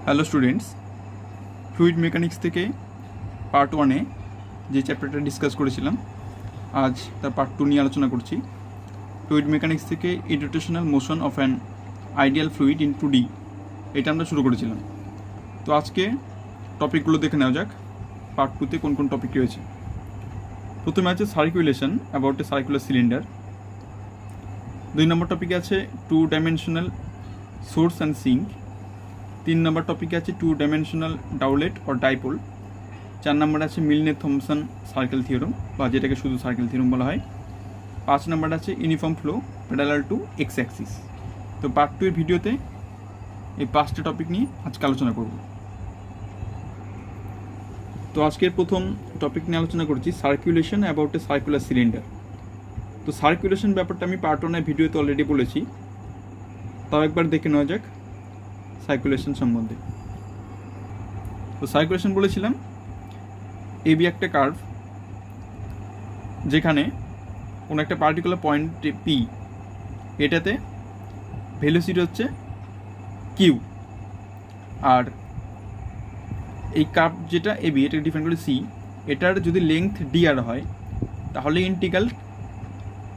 Hello students, fluid mechanics থেকে part 1-এ যে চ্যাপ্টারটা ডিসকাস করেছিলাম আজ তার পার্ট 2 নিয়ে আলোচনা করছি। ফ্লুইড মেকানিক্স থেকে irrotational motion of an ideal fluid in 2D এটা আমরা শুরু করেছিলাম। তো আজকে টপিকগুলো দেখে নেওয়া যাক পার্ট 2-তে কোন কোন টপিক রয়েছে। প্রথমে আছে circulation about a circular cylinder. 2 নম্বর টপিকে আছে 2 ডাইমেনশনাল সোর্স অ্যান্ড সিঙ্ক। 3 নম্বর টপিকে আছে 2 ডাইমেনশনাল ডাউলেট অর ডাইপোল। 4 নম্বর আছে মিলনে থমসন সার্কেল থিওরাম বা যেটাকে শুধু সার্কেল থিওরাম বলা হয়। 5 নম্বর আছে uniform flow parallel to x Axis. তো পার্ট 2 এর ভিডিওতে এই 5টা টপিক নিয়ে আজকে আলোচনা করব। তো আজকের প্রথম টপিক নিয়ে আলোচনা করছি circulation about a circular cylinder. তো সার্কুলেশন ব্যাপারটা আমি পার্ট 1 এর ভিডিওতে অলরেডি বলেছি, তাও একবার দেখে নেওয়া যাক সার্কুলেশন সম্বন্ধে। তো সার্কুলেশন বলেছিলাম এবি একটা কার্ভ যেখানে কোনো একটা পার্টিকুলার পয়েন্টে পি, এটাতে ভেলোসিটি হচ্ছে কিউ, আর এই কার্ভ যেটা এবি এটাকে ডিফাইন করে সি, এটার যদি লেংথ ডিআর হয় তাহলে ইন্টিগ্রাল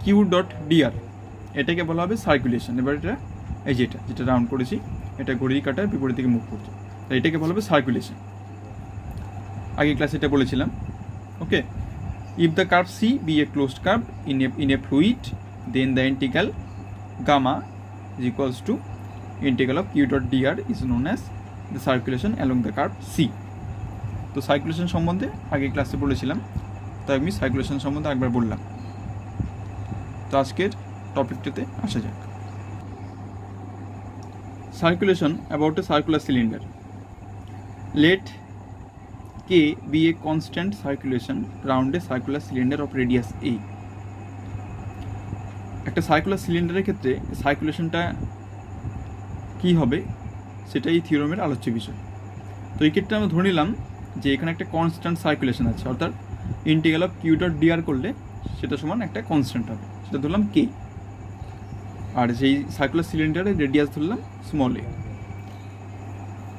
কিউ ডট ডিআর, এটাকে বলা হবে সার্কুলেশন। এবার এটা এই যেটা রাউন্ড করেছি এটা ঘড়ির কাঁটার বিপরীত দিকে মুভ করছে, তাই এটাকে বলা হবে সার্কুলেশন। আগে ক্লাসে এটা বলেছিলাম। Okay, if the curve C be a closed curve in a fluid then the integral gamma is equals to integral of q dot d r is known as the circulation along the curve C. তো circulation সম্বন্ধে আগে ক্লাসে বলেছিলাম, তাই আমি circulation সম্বন্ধে একবার বললাম। তো আজকের টপিকটাতে আসা যাক। Circulation about a circular cylinder. Let K be a constant circulation round a circular cylinder of radius A. একটা সার্কুলার সিলিন্ডারের ক্ষেত্রে সার্কুলেশনটা কী হবে সেটাই এই থিওরামের আলোচ্য বিষয়। তো এই ক্ষেত্রে আমরা ধরে নিলাম যে এখানে একটা কনস্ট্যান্ট সার্কুলেশন আছে, অর্থাৎ integral of q dot d r করলে সেটা সমান একটা কনস্ট্যান্ট হবে, সেটা ধরলাম কে। আর যেই সার্কুলার সিলিন্ডারের রেডিয়াস ধরলাম small A.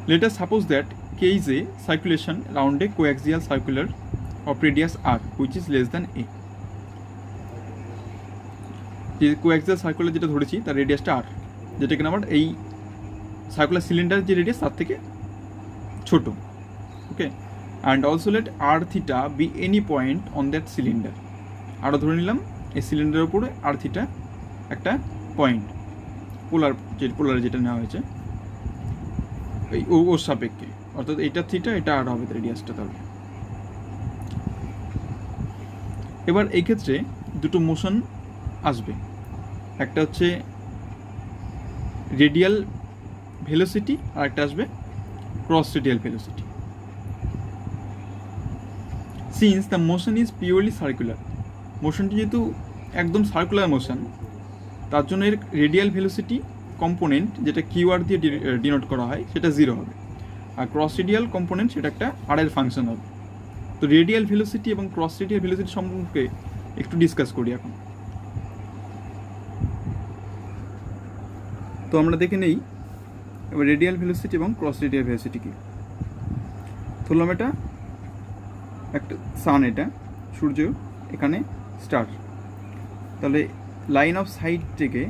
Let us suppose that K is a circulation round a coaxial circular of radius r which is less than a. যে কোয়াক্সিয়াল সার্কুলার যেটা ধরেছি তার রেডিয়াসটা r, যেটা কিনা আমার এই সার্কুলার সিলিন্ডার যে রেডিয়াস তার থেকে ছোট। Okay, and also let r theta be any point on that cylinder. আরও ধরে নিলাম এই সিলিন্ডারের উপরে r থিটা একটা পয়েন্ট, পোলার যেটা নেওয়া হয়েছে এই ওর সাপেক্ষে, অর্থাৎ এটা থিটা এটা আর হবে রেডিয়াসটা। তাহলে এবার এই ক্ষেত্রে দুটো মোশন আসবে, একটা হচ্ছে রেডিয়াল ভেলোসিটি আর একটা আসবে cross radial velocity. Since the motion is purely circular, মোশনটি যেহেতু একদম সার্কুলার মোশন, তার জন্য এর রেডিয়াল ভেলোসিটি কম্পোনেন্ট যেটা কিউআর দিয়ে ডিনোট করা হয় সেটা 0 হবে, আর ক্রস রেডিয়াল কম্পোনেন্ট সেটা একটা আর এর ফাংশন হবে। তো রেডিয়াল ভেলোসিটি এবং ক্রস রেডিয়াল ভেলোসিটি সম্পর্কে একটু ডিসকাস করি এখন। তো আমরা দেখে নেই এবার রেডিয়াল ভেলোসিটি এবং ক্রস রেডিয়াল ভেলোসিটি কি। ধরলাম এটা একটা সান, এটা সূর্য, এখানে স্টার। তাহলে লাইন অফ সাইট থেকে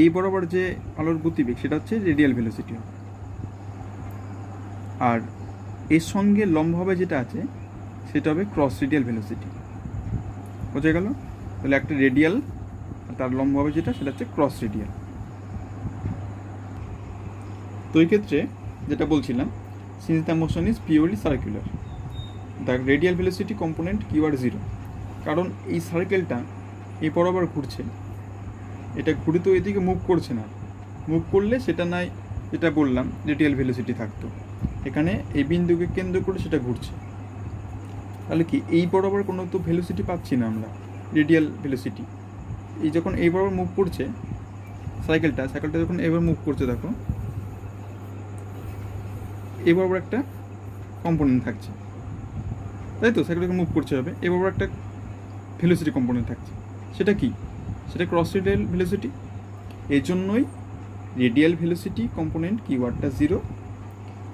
এই বরাবর যে আলোর গতিবেগ সেটা হচ্ছে রেডিয়াল ভেলোসিটি হবে, আর এর সঙ্গে লম্বভাবে যেটা আছে সেটা হবে ক্রস রেডিয়াল ভেলোসিটি। বোঝা গেল? তাহলে একটা রেডিয়াল আর তার লম্বভাবে যেটা সেটা হচ্ছে ক্রস রেডিয়াল। তো এই ক্ষেত্রে যেটা বলছিলাম, since the motion is purely circular the radial velocity component q r 0, কারণ এই সার্কেলটা এই বরাবর ঘুরছে, এটা ঘুরে তো এদিকে মুভ করছে না, মুভ করলে সেটা নাই যেটা বললাম রেডিয়াল ভেলোসিটি থাকতো, এখানে এই বিন্দুকে কেন্দ্র করে সেটা ঘুরছে। তাহলে কি এই বরাবর কোনো তো ভেলোসিটি পাচ্ছি না আমরা, রেডিয়াল ভেলোসিটি। এই যখন এই বরাবর মুভ করছে সাইকেলটা যখন এবার মুভ করছে, দেখো এই বরাবর একটা কম্পোনেন্ট থাকছে, তাই তো সাইকেলটাকে মুভ করছে হবে, এ বরাবর একটা ভেলোসিটি কম্পোনেন্ট থাকছে, সেটা কি? সেটা ক্রস রেডিয়াল ভেলোসিটি। এই জন্যই রেডিয়াল ভেলোসিটি কম্পোনেন্ট কিওয়ার্ডটা 0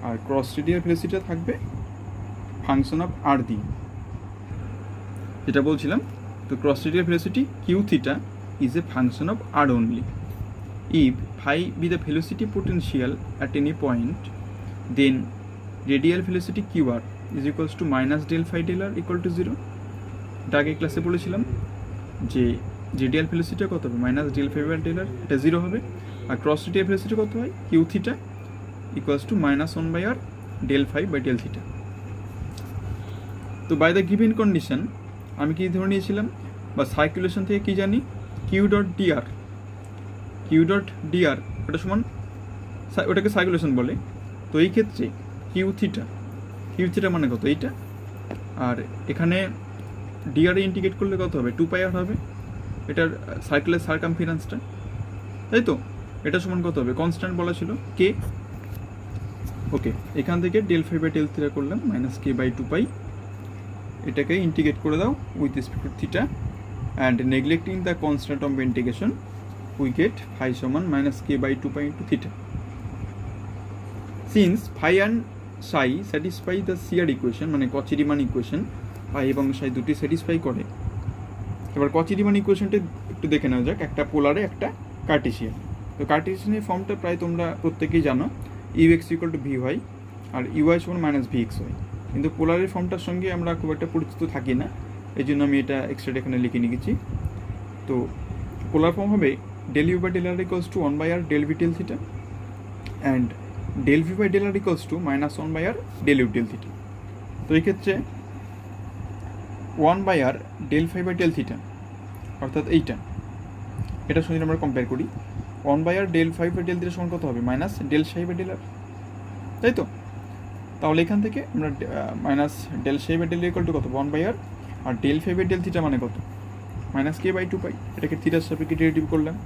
আর ক্রস রেডিয়াল ভেলোসিটিটা থাকবে ফাংশন অফ আর দিয়ে, যেটা বলছিলাম। তো cross radial velocity q theta is a function of r only. If phi be the velocity potential at any point, then radial velocity qr is equals to minus del phi del r equal to 0. এটা আগে ক্লাসে বলেছিলাম যে radial velocity কত হবে, minus del phi by del r, এটা 0 হবে। আর ক্রস রেডিয়াল ভেলোসিটি কত হয়, q theta equals to -1/r del phi by del theta. তো বাই দ্য গিভেন কন্ডিশন আমি কি ধরে নিয়েছিলাম, বা সার্কুলেশন থেকে কি জানি, q dot d r, q dot d r ওটা সমান, ওটাকে সার্কুলেশন বলে। তো এই ক্ষেত্রে কিউ থিটা মানে কত, এইটা। আর এখানে ডিআরে ইন্টিগ্রেট করলে কত হবে, 2πr হবে এটার সার্কুলার সার্কামফারেন্সটা, তাই তো। এটা সমান কত হবে, কনস্ট্যান্ট বলা ছিল কে। ওকে, এখান থেকে del phi by del theta করলাম -k/2π, এটাকে ইন্টিগ্রেট করে দাও with respect to theta, and neglecting the constant of integration we get phi সমান -k/2π into theta. Since phi and psi satisfy the shear equation, মানে কচি-রিমান equation, phi এবং psi দুটি satisfy করে। এবার কচি-রিমান ইকুয়েশনটা একটু দেখে নেওয়া যাক, একটা পোলারে একটা কার্টেসিয়ান। তো কার্টেসিয়ানের ফর্মটা প্রায় তোমরা প্রত্যেকেই জানো, ux = vy আর uy সমান -vxy। কিন্তু পোলারের ফর্মটার সঙ্গে আমরা খুব একটা পরিচিত থাকি না, এই জন্য আমি এটা এক্সট্রা এখানে লিখে নিয়েছি। তো পোলার ফর্ম হবে del u by del r equals to 1/r del v del theta, and del v by del r equals to -1/r del u del theta. তো এই ক্ষেত্রে 1/r del phi by del theta অর্থাৎ এটার সঙ্গে আমরা compare করি, 1/r del phi by del theta সমান কত হবে, minus del psi by del r, তাই তো। তাহলে এখান থেকে আমরা minus del psi by del r equal to কত, 1/r, R del phi by del theta মানে কত, -k/2π, এটাকে থিটার সাপেক্ষে ডেরিভেটিভ করলাম।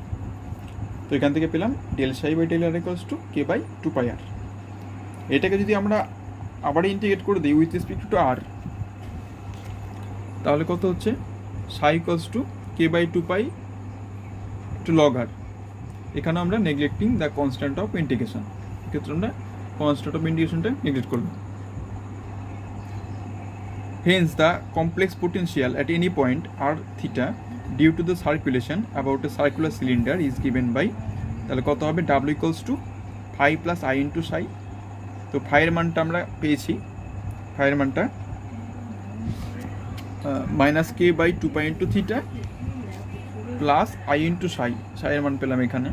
তো এখান থেকে পেলাম del psi by del r equals to k/2πr। এটাকে যদি আমরা আবার ইন্টিগ্রেট করে দিই উইথ রেসপেক্ট টু r, তাহলে কত হচ্ছে, psi equals to k/2π to log r। এখানে আমরা neglecting the constant of integration, এক্ষেত্রে আমরা কনস্ট্যান্ট অফ ইন্টিগ্রেশনটা নেগলেক্ট করলাম। Hence the complex potential at any point r theta due to the circulation about a circular cylinder is given by, তাহলে কত হবে, w equals to phi plus I into psi। তো phi এর মানটা আমরা পেয়েছি, phi এর মানটা -k/2π into theta plus I into psi, psi এর মান পেলাম এখানে।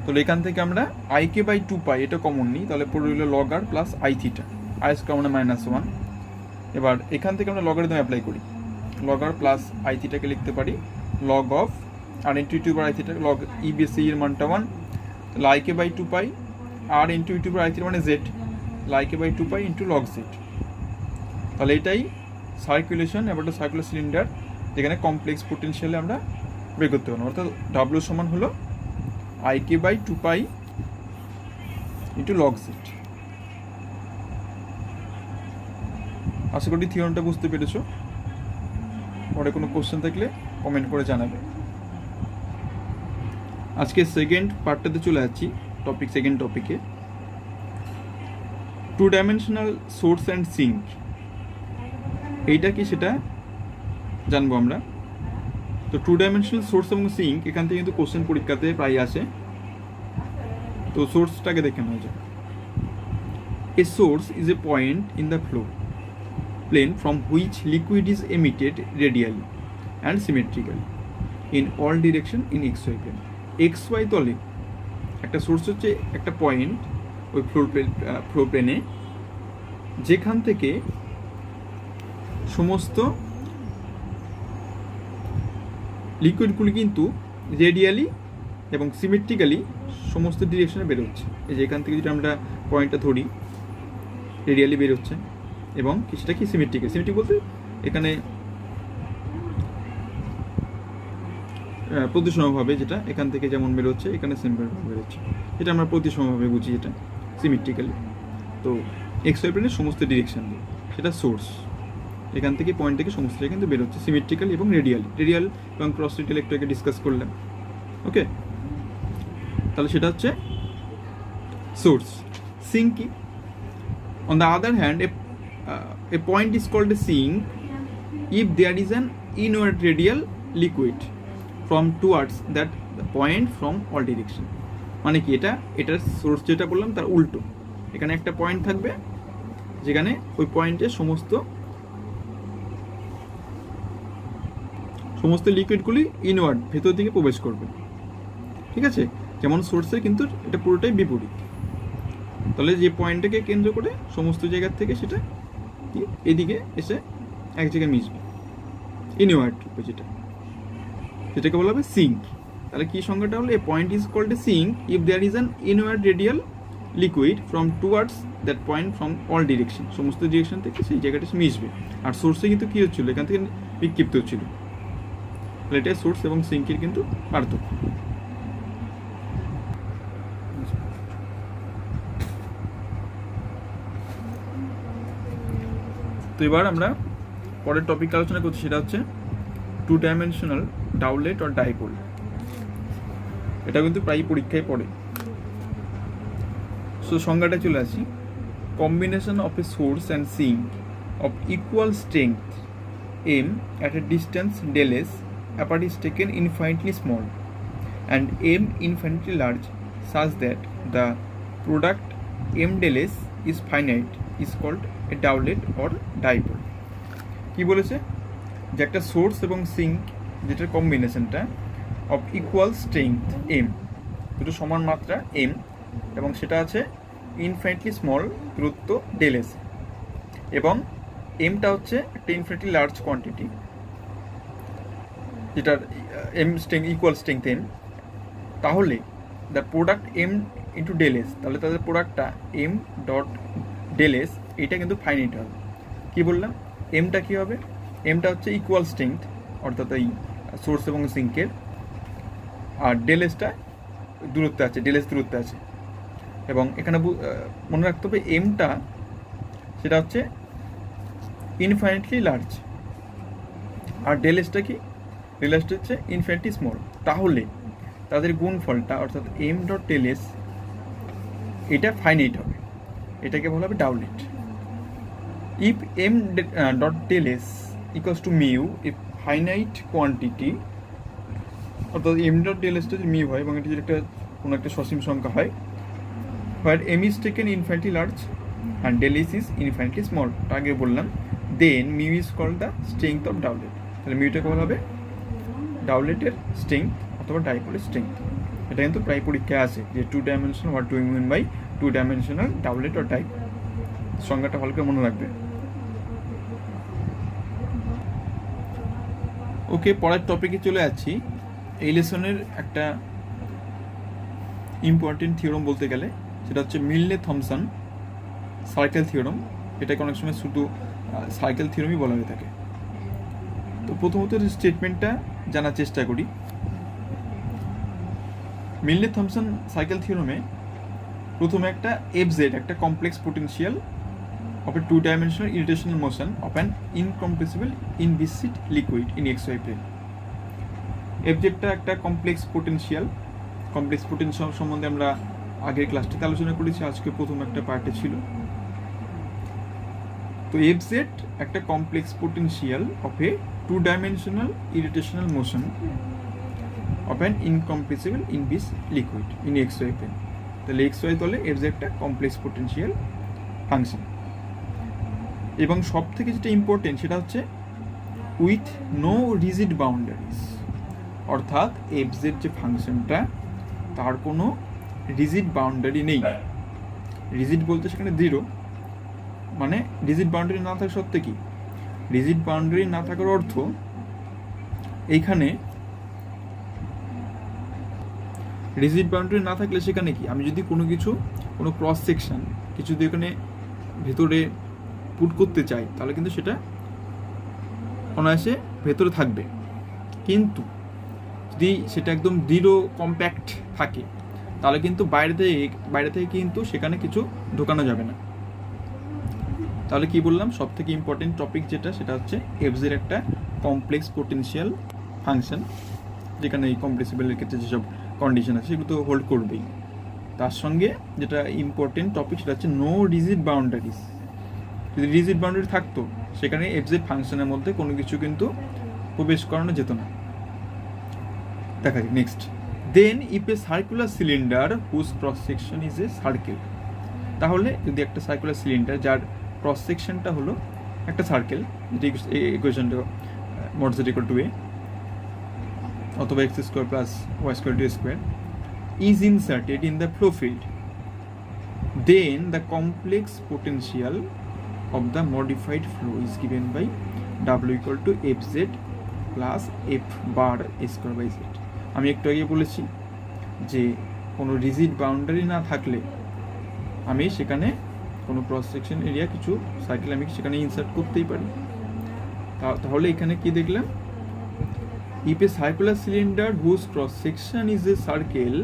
তো এখান থেকে আমরা ik/2π এটা কমন নিই, তাহলে পড়ে রইল log r plus I theta, I square মানে -1। এবার এখান থেকে আমরা লগারিদম অ্যাপ্লাই করি, log r প্লাস I থিটাকে লিখতে পারি log of r into i theta, log e বেসি এর মানটা 1, তাহলে ik/2π r into i theta মানে z, তাহলে ik/2π ইন্টু log z। তাহলে এটাই সার্কুলেশন এবার একটা সার্কুলার সিলিন্ডার, যেখানে কমপ্লেক্স পোটেনশিয়ালে আমরা বের করতে পারবো, অর্থাৎ w সমান হলো ik/2π ইন্টু log z। আশা করি থিওরিটা বুঝতে পেরেছো। পরে কোনো কোশ্চেন থাকলে কমেন্ট করে জানাবে। আজকে সেকেন্ড পার্টটাতে চলে যাচ্ছি, সেকেন্ড টপিকে, 2-ডাইমেনশনাল সোর্স অ্যান্ড সিঙ্ক। এইটা কি সেটা জানবো আমরা। তো 2-ডাইমেনশনাল সোর্স এবং সিঙ্ক এখান থেকে কিন্তু কোশ্চেন পরীক্ষাতে প্রায় আসে। তো সোর্সটাকে দেখে নেওয়া যায়। A source is a point in the flow plane from which liquid is emitted radially and symmetrically in all direction in xy plane। xy তলে একটা সোর্স হচ্ছে একটা পয়েন্ট ওই ফ্লো প্লেনে, যেখান থেকে সমস্ত লিকুইডগুলি কিন্তু রেডিয়ালি এবং সিমেট্রিক্যালি সমস্ত ডিরেকশনে বেরোচ্ছে। এই যে এখান থেকে যদি আমরা পয়েন্টটা ধরি, রেডিয়ালি বেরোচ্ছে এবং সেটা কি সিমেট্রিক বলতে এখানে প্রতিসমভাবে, যেটা এখান থেকে যেমন বেরোচ্ছে এখানে সেমভাবে বেরোচ্ছে, এটা আমরা প্রতিসমভাবে বুঝি, এটা সিমেট্রিক্যালি। তো এক্স ওয়াই প্লেনের সমস্ত ডিরেকশন দিয়ে সেটা সোর্স, এখান থেকে পয়েন্ট থেকে সমস্ত কিন্তু বেরোচ্ছে সিমেট্রিক্যালি এবং রেডিয়াল এবং ক্রস রেডিয়াল একটু আগে ডিসকাস করলাম। ওকে, তাহলে সেটা হচ্ছে সোর্স। সিঙ্ক কি, On the other hand, a point is called a sink if there is an inward radial liquid from towards that point from all direction. মানে কি, এটার সোর্স যেটা বললাম তার উল্টো। এখানে একটা পয়েন্ট থাকবে যেখানে ওই পয়েন্টে সমস্ত লিকুইডগুলি ইনওয়ার্ড ভেতর দিকে প্রবেশ করবে, ঠিক আছে? যেমন সোর্সের, কিন্তু এটা পুরোটাই বিপরীত। তাহলে যে পয়েন্টটাকে কেন্দ্র করে সমস্ত জায়গার থেকে সেটা এদিকে এসে এক জায়গায় মিশবে, ইনওয়ার্ড রূপে, যেটাকে বলা হবে সিঙ্ক। তাহলে কি সংজ্ঞাটা হলো, a point is called a sink if there is an inward radial liquid from towards that point from all direction, সমস্ত ডিরেকশন থেকে সেই জায়গাটা মিশবে। আর সোর্সে কিন্তু কী হচ্ছিল, এখান থেকে বিক্ষিপ্ত হচ্ছিল। তাহলে এটা সোর্স এবং সিঙ্কের কিন্তু পার্থক্য। তো এবার আমরা পরের টপিক আলোচনা করছি, সেটা হচ্ছে two dimensional doublet or dipole. এটা কিন্তু প্রায় পরীক্ষায় পড়ে। সো সংজ্ঞাটা চলে আসি, combination of a source and sink of equal strength m at a distance del s apart is taken infinitely small and m infinitely large such that the product m del s is finite is called a dowlet or dipole. কি বলেছে, যে একটা source এবং sync যেটার কম্বিনেশনটা of equal strength M, দুটো সমান মাত্রা এম, এবং সেটা আছে ইনফিনিটলি স্মল দূরত্ব del s, এবং এমটা হচ্ছে একটা ইনফিনিটলি লার্জ কোয়ান্টিটি, যেটার M strength equal strength M. তাহলে the product M into del s, তাহলে তাদের প্রোডাক্টটা এম ডট del s, এটা কিন্তু ফাইনাইট হবে। কি বললাম, এমটা কি হবে, এমটা হচ্ছে ইকুয়াল স্ট্রেংথ অর্থাৎ এই সোর্স এবং সিঙ্কের, আর del sটা দূরত্বে আছে, del s দূরত্বে আছে। এবং এখানে মনে রাখতে হবে এমটা সেটা হচ্ছে ইনফাইনাইটলি লার্জ, আর del sটা কি, del sটা হচ্ছে ইনফিনিটলি স্মল। তাহলে তাদের গুণফলটা অর্থাৎ এম ডট del s এটা ফাইনাইট হবে, এটাকে বলা হবে doublet. If M dot del s equals to mu, if finite quantity, অর্থাৎ এম ডট del s যদি মিউ হয় এবং এটি যদি একটা কোনো একটা সসীম সংখ্যা হয়, where M is taken infinitely large and del s is infinitely small, আগে বললাম, then mu is called the strength of doublet. তাহলে মিউটাকে বলা হবে ডাউলেটের স্ট্রেংথ অথবা ডাইপোলের স্ট্রেংথ। এটা কিন্তু প্রায় পরীক্ষায় আছে যে two dimensional, what do you mean by two dimensional doublet or dipole, সংজ্ঞাটা ভালো করে মনে রাখবে। ওকে, পরের টপিকে চলে যাচ্ছি। এই লেসনের একটা ইম্পর্টেন্ট থিওরাম বলতে গেলে সেটা হচ্ছে মিলনে থমসন সার্কেল থিওরাম। এটাকে অনেক সময় শুধু সার্কেল থিওরামই বলা হয়ে থাকে। তো প্রথমত স্টেটমেন্টটা জানার চেষ্টা করি। মিলনে থমসন সাইকেল থিওরামে প্রথমে একটা এফজেড, একটা complex potential of a two-dimensional irrotational motion of an incompressible inviscid liquid in xy plane. এফজেডটা একটা কমপ্লেক্স পোটেনশিয়াল সম্বন্ধে আমরা আগের ক্লাসটিতে আলোচনা করেছি, আজকে প্রথম একটা পার্টে ছিল। তো এফজেড একটা complex potential of a two dimensional irrotational motion of an incompressible inviscid liquid in xy plane. তাহলে xy তলে এফজেডটা কমপ্লেক্স পোটেনশিয়াল ফাংশন, এবং সব থেকে যেটা ইম্পর্টেন্ট সেটা হচ্ছে উইথ নো রিজিড বাউন্ডারিজ, অর্থাৎ এফজেড যে ফাংশনটা তার কোনো রিজিড বাউন্ডারি নেই। রিজিড বলতে সেখানে দৃঢ়, মানে রিজিড বাউন্ডারি না থাকা সত্ত্বে কি, রিজিড বাউন্ডারি না থাকার অর্থ এইখানে রিজিড বাউন্ডারি না থাকলে সেখানে কি, আমি যদি কোনো ক্রস সেকশন কিছু যদি এখানে ভেতরে পুট করতে চাই তাহলে কিন্তু সেটা অনায়াসে ভেতরে থাকবে। কিন্তু যদি সেটা একদম দৃঢ় কম্প্যাক্ট থাকে তাহলে কিন্তু বাইরে থেকে কিন্তু সেখানে কিছু ঢোকানো যাবে না। তাহলে কি বললাম, সব থেকে ইম্পর্টেন্ট টপিক যেটা সেটা হচ্ছে এফজেড একটা কমপ্লেক্স পোটেনশিয়াল ফাংশন, যেখানে এই কম্প্রেসিবলের ক্ষেত্রে যেসব কন্ডিশন আছে সেগুলো তো হোল্ড করবেই। তার সঙ্গে যেটা ইম্পর্টেন্ট টপিক সেটা হচ্ছে নো রিজিড বাউন্ডারিজ। যদি রিজিড বাউন্ডারি থাকতো সেখানে এফজেড ফাংশনের মধ্যে কোনো কিছু কিন্তু প্রবেশ করানো যেত না। দেখা যাক next. Then if a circular cylinder whose cross section is a circle, তাহলে যদি একটা সার্কুলার সিলিন্ডার যার ক্রস সেকশনটা হলো একটা সার্কেল, যেটি ইকুয়েশনটা mod z equal to a অথবা x square plus y square to square is inserted in the flow field, then the complex potential of the modified flow is given by w equal to fz plus f bar square by z। আমি একটু আগে বলেছি যে কোনো rigid boundary না থাকলে আমি সেখানে কোনো ক্রস সেকশন এরিয়া কিছু সার্কেল আমি সেখানে ইনসার্ট করতেই পারি। তাহলে এখানে কি দেখলাম, if a circular cylinder whose cross section is a circle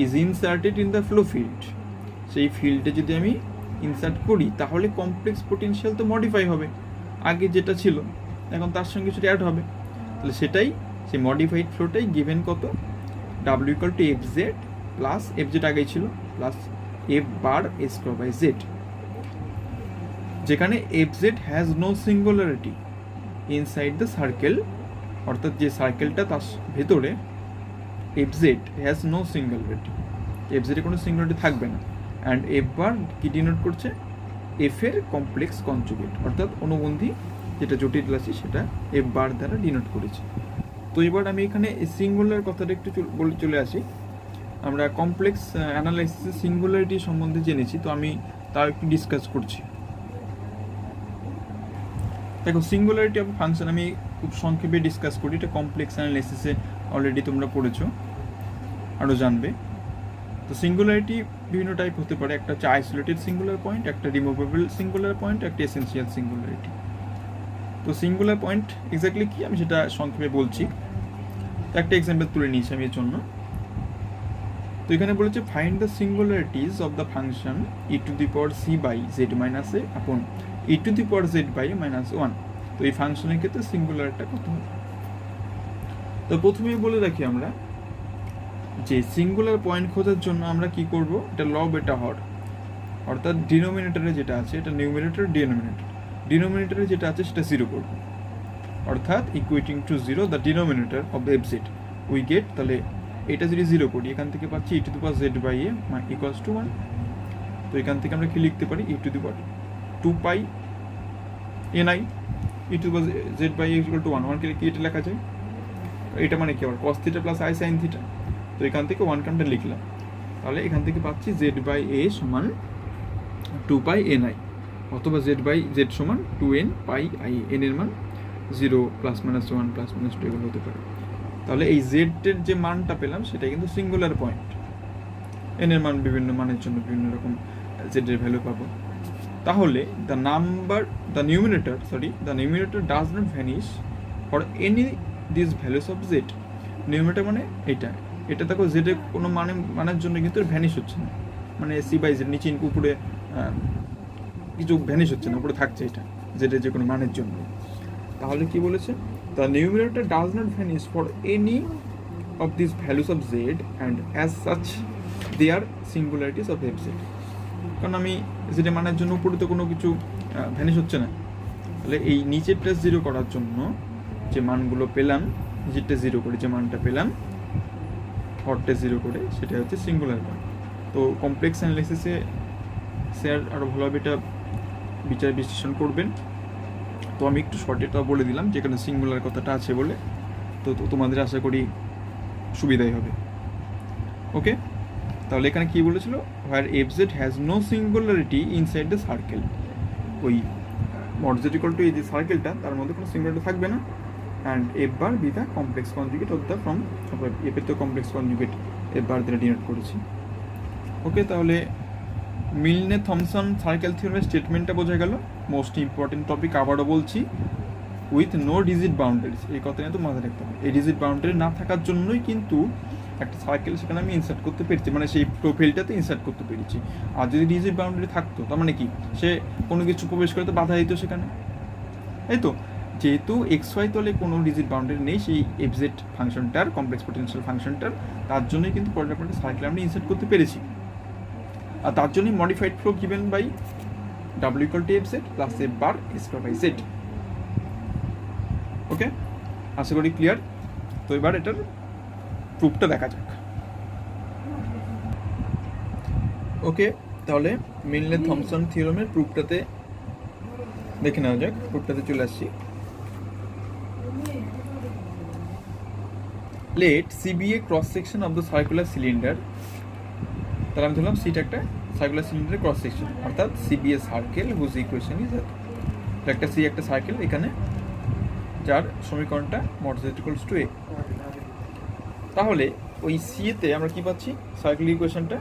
is inserted in the flow field, সেই ফিল্ডে যদি আমি ইনসার্ট করি তাহলে কমপ্লেক্স পোটেনশিয়াল তো মডিফাই হবে, আগে যেটা ছিল এখন তার সঙ্গে সেটা অ্যাড হবে, তাহলে সেটাই সেই মডিফাইড ফ্লোটাই গিভেন কত w equal to F Z plus F Z আগেই ছিল plus F bar square by Z, যেখানে F Z has no singularity inside the circle, অর্থাৎ যে সার্কেলটা তার ভেতরে F Z has no singularity, F জেডে কোনো সিঙ্গুলারিটি থাকবে না। অ্যান্ড এফ বার কি ডিনোট করছে, এফ এর কমপ্লেক্স কনজুগেট, অর্থাৎ অনুবন্ধী যেটা জটিল রাশি সেটা এফ বার দ্বারা ডিনোট করেছে। তো এবার আমি এখানে সিঙ্গুলার কথাটা একটু বলে চলে আসি। আমরা কমপ্লেক্স অ্যানালাইসিস সিঙ্গুলারিটি সম্বন্ধে জেনেছি, তো আমি তাও একটু ডিসকাস করছি। দেখো সিঙ্গুলারিটি অফ ফাংশন আমি খুব সংক্ষেপে ডিসকাস করি, এটা কমপ্লেক্স অ্যানালাইসিসে অলরেডি তোমরা পড়েছো, আরও জানবে। তো সিঙ্গুলারিটি বিভিন্ন টাইপ হতে পারে, একটা হচ্ছে আইসোলেটেড সিঙ্গুলার পয়েন্ট, একটা রিমুভেবল সিঙ্গুলার পয়েন্ট, একটা এসেনশিয়াল সিঙ্গুলারিটি। তো সিঙ্গুলার পয়েন্ট এক্স্যাক্টলি কি আমি সেটা সংক্ষেপে বলছি, একটা এক্সাম্পল তুলে নিয়েছি আমি এর জন্য। তো এখানে বলেছে find the singularities of the function E to the power C by Z minus A upon E to the power Z by minus one. তো এই ফাংশনের ক্ষেত্রে সিঙ্গুলারটা কত হবে? তো প্রথমেই বলে রাখি আমরা যে সিঙ্গুলার পয়েন্ট খোঁজার জন্য আমরা কি করব, এটা ল বেটা হর, অর্থাৎ ডিনোমিনেটরে যেটা আছে এটা নিউমিনেটর ডিনোমিনেটরে যেটা আছে সেটা জিরো করব, অর্থাৎ equating to zero the denominator of F Z we get. তাহলে এটা যদি জিরো করি এখান থেকে পাচ্ছি E to the power Z by A equals to one. তো এখান থেকে আমরা কি লিখতে পারি, E to the power two pi N I E to the power Z by A equal to one. ওয়ানকে কি এটা লেখা যায়, এটা মানে কি আবার cos theta plus i sine theta. তো এখান থেকে ওয়ান কামটা লিখলাম, তাহলে এখান থেকে পাচ্ছি জেড বাই এ সমান টু পাই এন আই, অথবা জেড বাই জেড সমান two n pi i, n এর মান zero plus minus one plus minus two এগুলো হতে পারে। তাহলে এই জেডের যে মানটা পেলাম সেটা কিন্তু সিঙ্গুলার পয়েন্ট, এন এর মান বিভিন্ন মানের জন্য বিভিন্ন রকম জেডের ভ্যালু পাবো। তাহলে the numerator does not vanish for any this values of Z. Numerator মানে এটা দেখো জেডের কোনো মানের জন্য কিন্তু ভ্যানিশ হচ্ছে না, মানে সি বাই জেড নিচে উপরে কিছু ভ্যানিশ হচ্ছে না, উপরে থাকছে এটা জেডের যে কোনো মানের জন্য। তাহলে কি বলেছে, the numerator does not vanish for any of this values of Z and as such they are singularities of F Z. কারণ আমি জেডের মানের জন্য উপরে তো কোনো কিছু ভ্যানিশ হচ্ছে না, তাহলে এই নিচেরটা জিরো করার জন্য যে মানগুলো পেলাম, নিচেরটা জিরো করে যে মানটা পেলাম হরটা জিরো করে, সেটা হচ্ছে সিঙ্গুলার পয়েন্ট। তো কমপ্লেক্স অ্যানালাইসিসে স্যার আরও ভালোভাবে এটা বিচার বিশ্লেষণ করবেন। তো আমি একটু শর্টেটা বলে দিলাম যেখানে সিঙ্গুলার কথাটা আছে বলে, তো তোমাদের আশা করি সুবিধাই হবে। ওকে, তাহলে এখানে কি বলেছিল, where F Z has no singularity inside the circle, ওই মড জেড ইকুয়াল টু এই যে সার্কেলটা তার মধ্যে কোনো সিঙ্গুলারিটি থাকবে না, and F bar be the complex conjugate of the from এফের তো কমপ্লেক্স কনজুগেট এফ বার দ্বারা ডিনোট করেছি। ওকে, তাহলে মিলনে থমসন সার্কেল থিওরামের স্টেটমেন্টটা বোঝা গেল। মোস্ট ইম্পর্টেন্ট টপিক আবারও বলছি, উইথ নো রিজিড বাউন্ডারিজ, এই কথা নিয়ে তো মাথায় রাখতে হবে। এই রিজিড বাউন্ডারি না থাকার জন্যই কিন্তু একটা সার্কেল সেখানে আমি ইনসার্ট করতে পেরেছি, মানে সেই প্রোফাইলটাতে ইনসার্ট করতে পেরেছি। আর যদি রিজিড বাউন্ডারি থাকতো তার মানে কি, সে কোনো কিছু প্রবেশ করতে বাধা দিত সেখানে, তাই তো। যেহেতু এক্স ওয়াই তলে কোনো রিজিড বাউন্ডারি নেই সেই এফজেড ফাংশনটার কমপ্লেক্স পোটেনশিয়াল ফাংশনটার, তার জন্যই কিন্তু পর্যাপ্ত সার্কেল আমরা ইনসার্ট করতে পেরেছি। আর তার জন্যই modified flow given by W equal to F Z plus F bar square by Z. Okay, আশা করি ক্লিয়ার। তো এবার এটার প্রুফটা দেখা যাক। ওকে, তাহলে মিলনে থমসন থিওরামের প্রুফটাতে দেখে নেওয়া যাক। প্রুফটাতে চলে আসছি। Let C be a cross section of the circular cylinder. তাহলে আমি ধরলাম সিটা একটা সার্কুলার সিলিন্ডারের ক্রস সেকশন, অর্থাৎ C be a circle whose equation is একটা সি একটা সার্কেল এখানে, যার সমীকরণটা মড জেড ইকুয়ালস টু এ। তাহলে ওই সি তে আমরা কি পাচ্ছি? সার্কেল ইকুয়েশনটা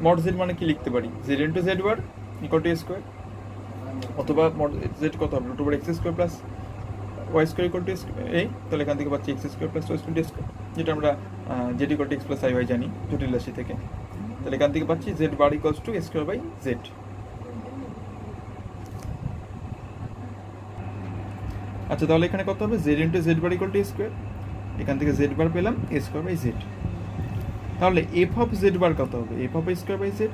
মড জেড মানে কি লিখতে পারি? Z into Z bar equal to A square, অথবা মড জেড কত হবে? Root over X square plus Y square equal to এ। তাহলে এখান থেকে পাচ্ছি X square plus Y square square, যেটা আমরা Z equal to X plus I Y জানি জটিল রাশি থেকে। তাহলে এখান থেকে পাচ্ছি Z bar equals to A square by Z. আচ্ছা, তাহলে এখানে কত হবে? Z into Z bar equal to A square. এখান থেকে জেড বার পেলাম এ স্কোয়ার বাই জেড। তাহলে এফ অফ জেড বার কত হবে? F of A square by Z.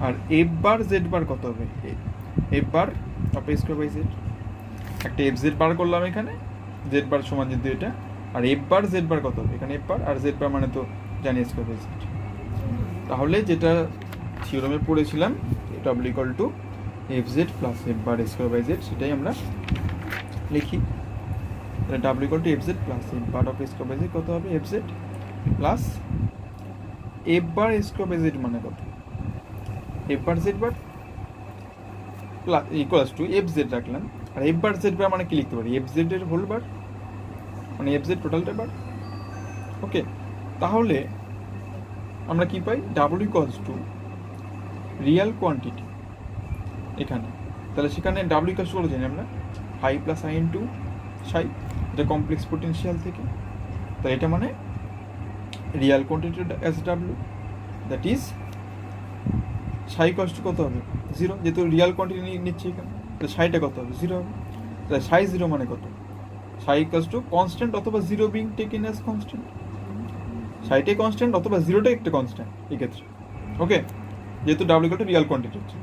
আর এফ বার জেড বার কত হবে? F bar of A square by Z. একটা এফ জেড বার করলাম এখানে, জেড বার সমান যেহেতু এটা, আর এফ বার জেড বার কত হবে? এখানে এফ বার, আর জেড বার মানে তো জানি স্কোয়ার বাই জেড। তাহলে যেটা থিওরামে পড়েছিলাম ডাব্লিউ equal to F Z plus F bar square by z, সেটাই আমরা লিখি। তাহলে ডাব্লিউ equal to F Z plus F bar of square by z কত হবে? F Z plus F bar square by Z মানে কত? F bar Z bar plus equals to F z রাখলাম, আর এফ বার জেড বার মানে কি লিখতে পারি? এফ জেড এর হোল বার, মানে এফ জেড টোটালটা বার। ওকে, তাহলে আমরা কি পাই? W equals to real quantity এখানে। তাহলে সেখানে ডাব্লিউ ইকুয়ালস টু জানি আমরা ফাই প্লাস আই ইন্টু সাই, এটা কমপ্লেক্স পোটেনশিয়াল থেকে। তাহলে এটা মানে Real quantity as W, that is সাই কষ্ট কত হবে? জিরো, যেহেতু রিয়াল কোয়ান্টিটি নিচ্ছে এখানে। তাহলে সাইটা কত হবে? জিরো হবে। তাহলে সাই জিরো মানে কত? সাই ইকুয়ালস টু কনস্ট্যান্ট অথবা zero being taken as constant. সাইটাই কনস্ট্যান্ট অথবা জিরোটাই একটা কনস্ট্যান্ট এক্ষেত্রে। ওকে, যেহেতু W equal to real quantity হচ্ছে।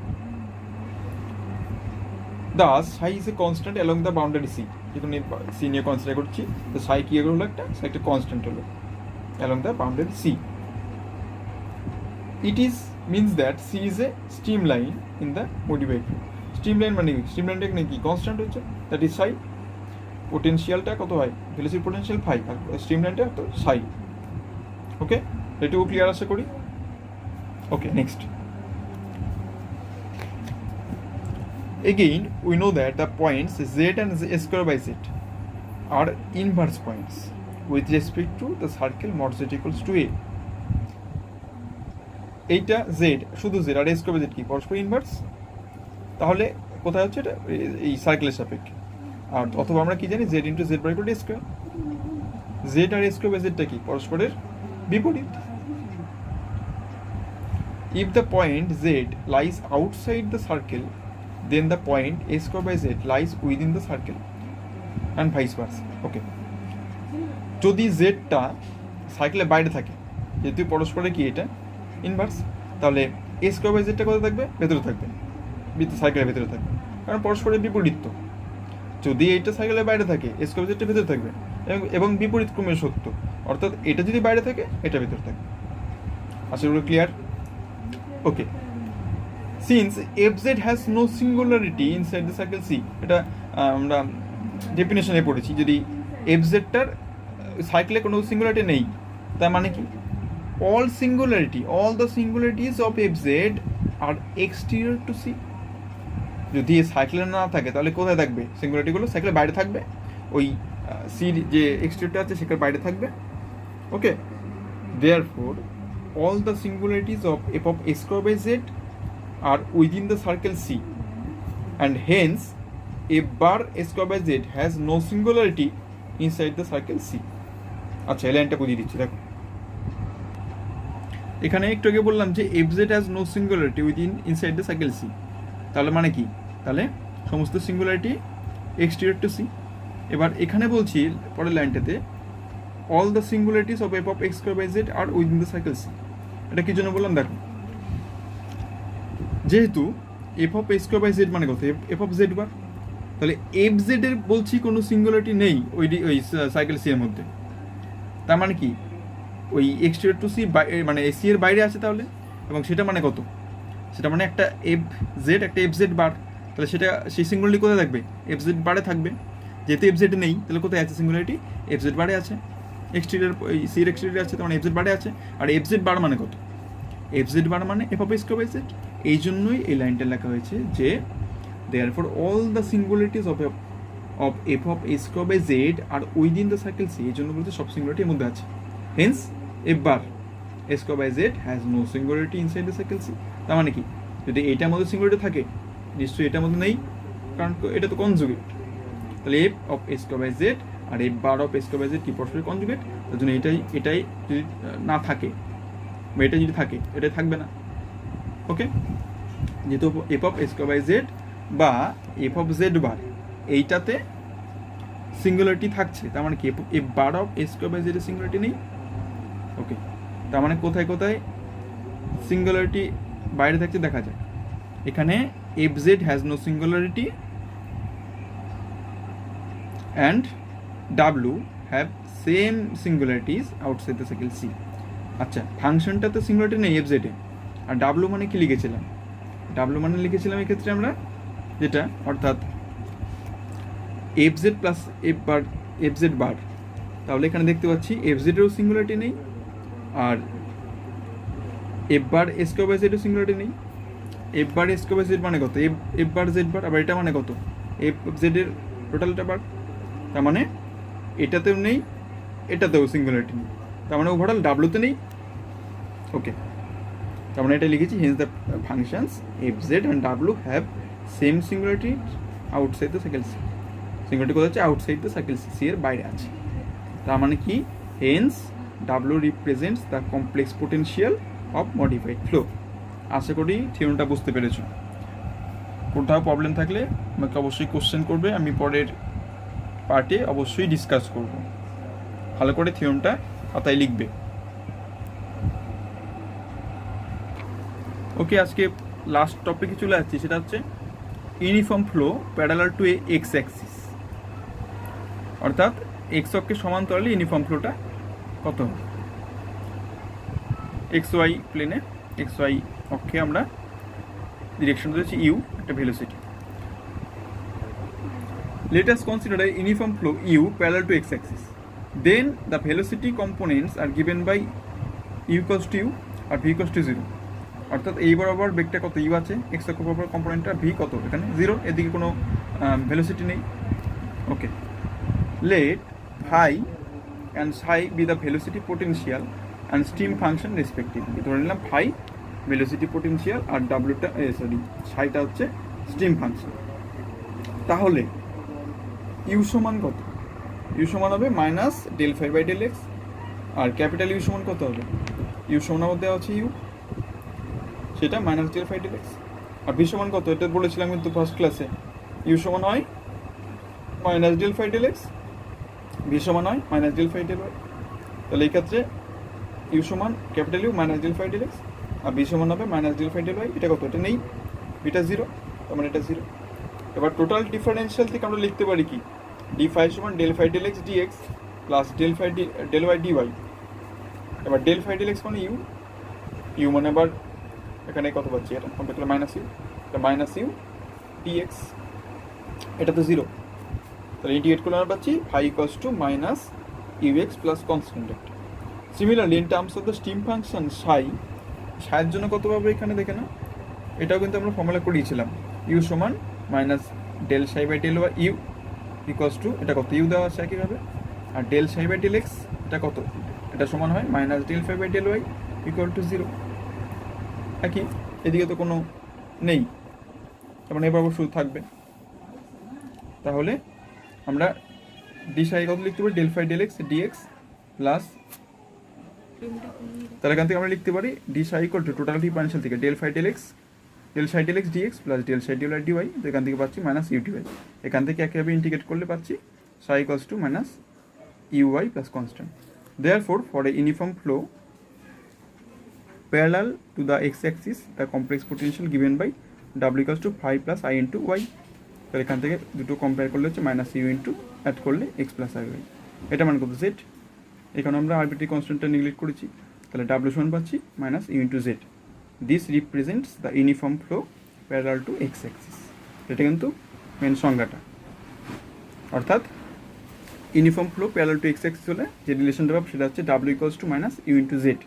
Thus, psi is a constant along the boundary C. এখানে সি নিয়ে কনসিডার করছি, তো সাই কি হলো? একটা একটা কনস্ট্যান্ট হলো along the boundary C. It is means that C is a streamline in the modified flow. Streamline মানে কি? স্ট্রিমলাইনটা এখানে কি কনস্ট্যান্ট হচ্ছে, দ্যাট ইজ সাই। পোটেনশিয়ালটা কত হয়? ভেলোসিটি পোটেনশিয়াল ফাই, আর স্ট্রিমলাইনটা তো সাই। ওকে, এটুকু ক্লিয়ার আশা করি। ওকে, next. Again, we know that the points z and z square by z are inverse points with respect to the circle mod z equals to a. এইটা z, শুধু z, আর a square by z কি পরস্পর inverse? তাহলে কোথায় হচ্ছে এটা? এই সার্কেলের সাপেক্ষে। আর অথবা আমরা কি জানি? z into z bar equal to square. z আর a square by z টা কি পরস্পরের বিপরীত। If the point z lies outside the circle, then the point a square by z lies within the circle and vice versa. Okay, যদি জেডটা সার্কেলের বাইরে থাকে, যেহেতু পরস্পরের কি এটা ইনভার্স, তাহলে এ স্কোয়ার বাই জেডটা কোথায় থাকবে? ভেতরে থাকবে, সার্কেলের ভেতরে থাকবে, কারণ পরস্পরের বিপরীত। তো যদি এইটা সার্কেলের বাইরে থাকে, এ স্কোয়ার বাই জেডটা ভেতরে থাকবে, এবং বিপরীত ক্রমে সত্য, অর্থাৎ এটা যদি বাইরে থাকে এটা ভেতরে থাকবে। আশা করি clear. Okay, since fz has no singularity inside the circle C, এটা আমরা ডেফিনেশনে পড়েছি। যদি fz টার সার্কেলে কোনো সিঙ্গুলারিটি নেই, তার মানে কি? all the singularities of fz are exterior to C. যদি সার্কেলে না থাকে তাহলে কোথায় থাকবে সিঙ্গুলারিটিগুলো? সার্কেলের বাইরে থাকবে, ওই সি যে এক্সটিরিয়রটা আছে সেটার বাইরে থাকবে। ওকে, therefore all the singularities of f of a square by z are within the circle C, and hence f bar a square by z has no singularity inside the circle C. আচ্ছা, এই লাইনটা বুঝিয়ে দিচ্ছি, দেখো। এখানে একটু আগে বললাম যে fz has no singularity within inside the circle C, তাহলে মানে কি? তাহলে সমস্ত সিঙ্গুলারিটি এক্সটেরিয়র টু সি। এবার এখানে বলছি পরের লাইনটাতে all the singularities of f of x square by z are within the circle C. এটা কি জন্য বললাম? দেখো, যেহেতু f of A square by Z মানে কত, এফ অফ জেড বার, তাহলে এফ জেড এর বলছি কোনো সিঙ্গুলারিটি নেই ওই সাইকেল সি এর মধ্যে। তার মানে কি ওই এক্সটেরিয়র টু সি মানে সি এর বাইরে আছে তাহলে, এবং সেটা মানে কত, সেটা মানে একটা এফ জেড একটা এফ জেড বার, তাহলে সেটা সেই সিঙ্গুলারিটি কোথায় থাকবে, এফ জেড বারে থাকবে। যেহেতু এফ জেড নেই তাহলে কোথায় আছে সিঙ্গুলারিটি, এফ জেড বারে আছে, এক্সটেরিয়র সি এর এক্সটেরিয়র আছে, তার মানে এফ জেড বারে আছে। আর এফ জেড বার মানে কত, এফ জেড বার মানে f of A square by z. এই জন্যই এই লাইনটা লেখা হয়েছে যে therefore all the singularities of f of a square by z are within the circle C। এই জন্য বলতে সব সিঙ্গুলারিটি এর মধ্যে আছে। হেন্স f বার a square by z has no singularity inside the circle C। তার মানে কি, যদি এইটার মধ্যে সিঙ্গুলারিটি থাকে নিশ্চয়ই এটার মধ্যে নেই, কারণ এটা তো কনজুগেট। তাহলে f of a square by z R f bar of a square by z কি পরস্পর কনজুগেট, তার জন্য এটাই যদি না থাকে বা এটা যদি থাকে এটাই থাকবে না। ওকে, যেহেতু f of a square by z বা এফ অফ জেড বার এইটাতে সিঙ্গুলারিটি থাকছে, তার মানে কি f bar of A square by z এর সিঙ্গুলারিটি নেই। ওকে, তার মানে কোথায় কোথায় সিঙ্গুলারিটি বাইরে থাকছে দেখা যায়। এখানে F Z has no singularity and W have same singularities outside the cycle C. আচ্ছা, ফাংশনটাতে সিঙ্গুলারিটি নেই এফ জেডে, আর ডাব্লু মানে কি লিখেছিলাম, ডাব্লু মানে লিখেছিলাম এক্ষেত্রে আমরা যেটা, অর্থাৎ F Z plus F Z bar. তাহলে এখানে দেখতে পাচ্ছি এফ জেডেরও সিঙ্গুলারিটি নেই, আর F bar A square by জেডেরও সিঙ্গুলারিটি নেই। F bar A square by Z মানে কত, এফ বার জেড বার, আবার এটা মানে কত, এফ জেডের টোটালটা বার। তার মানে এটাতেও নেই এটাতেও সিঙ্গুলারিটি নেই, তার মানে ওভারঅল ডাব্লুতে নেই। ওকে, তার মানে এটা লিখেছি hence the functions f z and W have same singularity outside the cycle C. Singularity কোথায় আছে, আউটসাইড দ্য সাইকেল সি এর বাইরে আছে। তার মানে কি, hence W represents the complex potential of modified flow. আশা করি থিওরিটা বুঝতে পেরেছো। কোথাও প্রবলেম থাকলে আমাকে অবশ্যই কোশ্চেন করবে, আমি পরের পার্টে অবশ্যই ডিসকাস করব। ভালো করে থিওরিটা খাতায় লিখবে। ওকে, আজকে লাস্ট টপিকে চলে আসছি, সেটা হচ্ছে ইউনিফর্ম ফ্লো প্যারালাল টু এ এক্স অ্যাক্সিস, অর্থাৎ এক্স অক্ষের সমান্তরালে ইউনিফর্ম ফ্লোটা কত হবে। এক্স ওয়াই প্লেনে এক্স ওয়াই অক্ষে আমরা ডিরেকশন দিয়েছি ইউ, একটা velocity. Let us consider a uniform flow u parallel to x-axis. Then the velocity components are given by u equals to u আর v equals to 0। অর্থাৎ এই বরাবর বেগটা কত u আছে, x অক্ষ বরাবর কম্পোনেন্টটা v কত, এখানে 0, এদিকে কোনো ভেলোসিটি নেই। ওকে, let phi and psi be the velocity potential and stream function respectively। ধরে নিলাম phi velocity potential আর wটা psiটা হচ্ছে stream function। তাহলে ইউ সমান কত, ইউ সমান হবে minus del phi by del x, আর ক্যাপিটাল ইউ সমান কত হবে, ইউ সমান মধ্যে আছে ইউ, সেটা minus del phi del x. আর ভি সমান কত, এটা বলেছিলাম কিন্তু ফার্স্ট ক্লাসে, ইউ সমান হয় minus del phi del x, v সমান হয় minus del phi del y. তাহলে এই ক্ষেত্রে ইউ সমান capital U minus del phi del x, আর ভি সমান হবে minus del phi del y. এটা কত, এটা নেই, বিটা 0, তার মানে এটা 0। এবার টোটাল ডিফারেন্সিয়াল থেকে আমরা লিখতে পারি কি, ডি ফাই সমান del phi del X D X plus del Y D Y. এবার ডেল ফাই ডেল এক্স মানে ইউ, ইউ মানে আবার এখানে কত পাচ্ছি, এটা কম্পেয়ার করলে মাইনাস ইউ, এটা মাইনাস ইউ ডি এক্স, এটা তো 0, তাহলে ইন্টিগ্রেট করলে আমরা পাচ্ছি phi equals to minus U X plus constant একটা। Similarly in terms of the stream function সাইয়ের জন্য কত পাবো এখানে দেখে না, এটাও কিন্তু আমরা ফর্মুলা করিয়েছিলাম, ইউ সমান minus del psi by del Y U equals to, এটা কত ইউ দেওয়া আছে একইভাবে, আর del psi by del X এটা কত, এটা সমান হয় minus del phi by del Y equal to 0। একই, এদিকে তো কোনো নেই, তার মানে এবার শুধু থাকবে। তাহলে আমরা ডি সাই কত লিখতে পারি, del phi del X D X plus, তাহলে এখান থেকে আমরা লিখতে পারি D psi equal to total differential থেকে del phi del X del psi del X D X plus del psi del Y D Y. তো এখান থেকে পাচ্ছি মাইনাস ইউ ডিওয়াই, এখান থেকে একইভাবে ইন্টিগ্রেট করলে পাচ্ছি psi equals to minus u y plus constant. Therefore for a uniform flow parallel to the x axis the complex potential given by ডাব্লিউ equals to 5 plus i into y. তাহলে এখান থেকে দুটো কম্পেয়ার করলে হচ্ছে minus you into add করলে x plus I y. এটা মান কত জেড। এখানে আমরা আরবিট্রারি কনস্ট্যান্টটা নেগলেক্ট করেছি, তাহলে ডাব্লিউ সমান পাচ্ছি minus you into Z. This represents the uniform flow parallel to x axis. এটা কিন্তু মেন সংজ্ঞাটা, অর্থাৎ uniform flow parallel to x axis হলে যে রিলেশনটা পাবো সেটা হচ্ছে W equals to minus you into Z.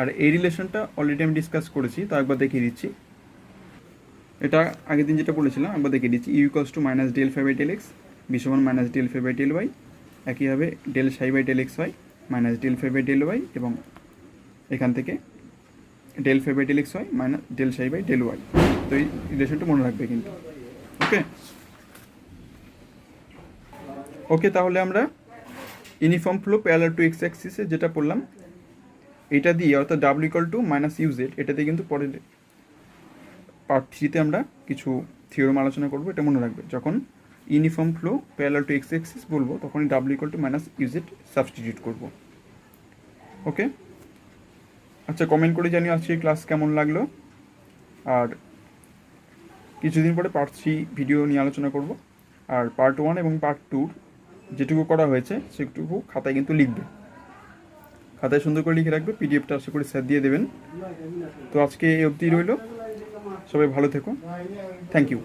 আর এই রিলেশনটা অলরেডি আমি ডিসকাস করেছি, তো একবার দেখিয়ে দিচ্ছি। এটা আগের দিন যেটা বলেছিলাম একবার দেখিয়ে দিচ্ছি। U equals to minus del phi by del X, B সমান minus del phi by del Y. একইভাবে del psi by del X হয় minus del phi by del Y, এবং এখান থেকে del phi by del X হয় minus del psi by del Y. তো এই রিলেশনটা মনে রাখবে কিন্তু। ওকে ওকে তাহলে আমরা uniform flow parallel to X অ্যাক্সিসে যেটা পড়লাম এটা দিয়ে, অর্থাৎ W equal to minus you Z, এটাতে কিন্তু পরের পার্ট 3-তে আমরা কিছু থিওরেম আলোচনা করবো। এটা মনে রাখবে, যখন uniform flow parallel to x axis বলবো তখনই ডাব্লিউ equal to minus you z substitute করবো। ওকে আচ্ছা, কমেন্ট করে জানিও আজকে ক্লাস কেমন লাগলো। আর কিছুদিন পরে পার্ট 3 ভিডিও নিয়ে আলোচনা করব। আর পার্ট 1 এবং পার্ট 2 যেটুকু করা হয়েছে সেটুকু খাতায় কিন্তু লিখবে, খাতায় সুন্দর করে লিখে রাখবে। পিডিএফটা আশা করি স্যার দিয়ে দেবেন। তো আজকে এই অবধি রইল, সবাই ভালো থেকো, থ্যাংক ইউ।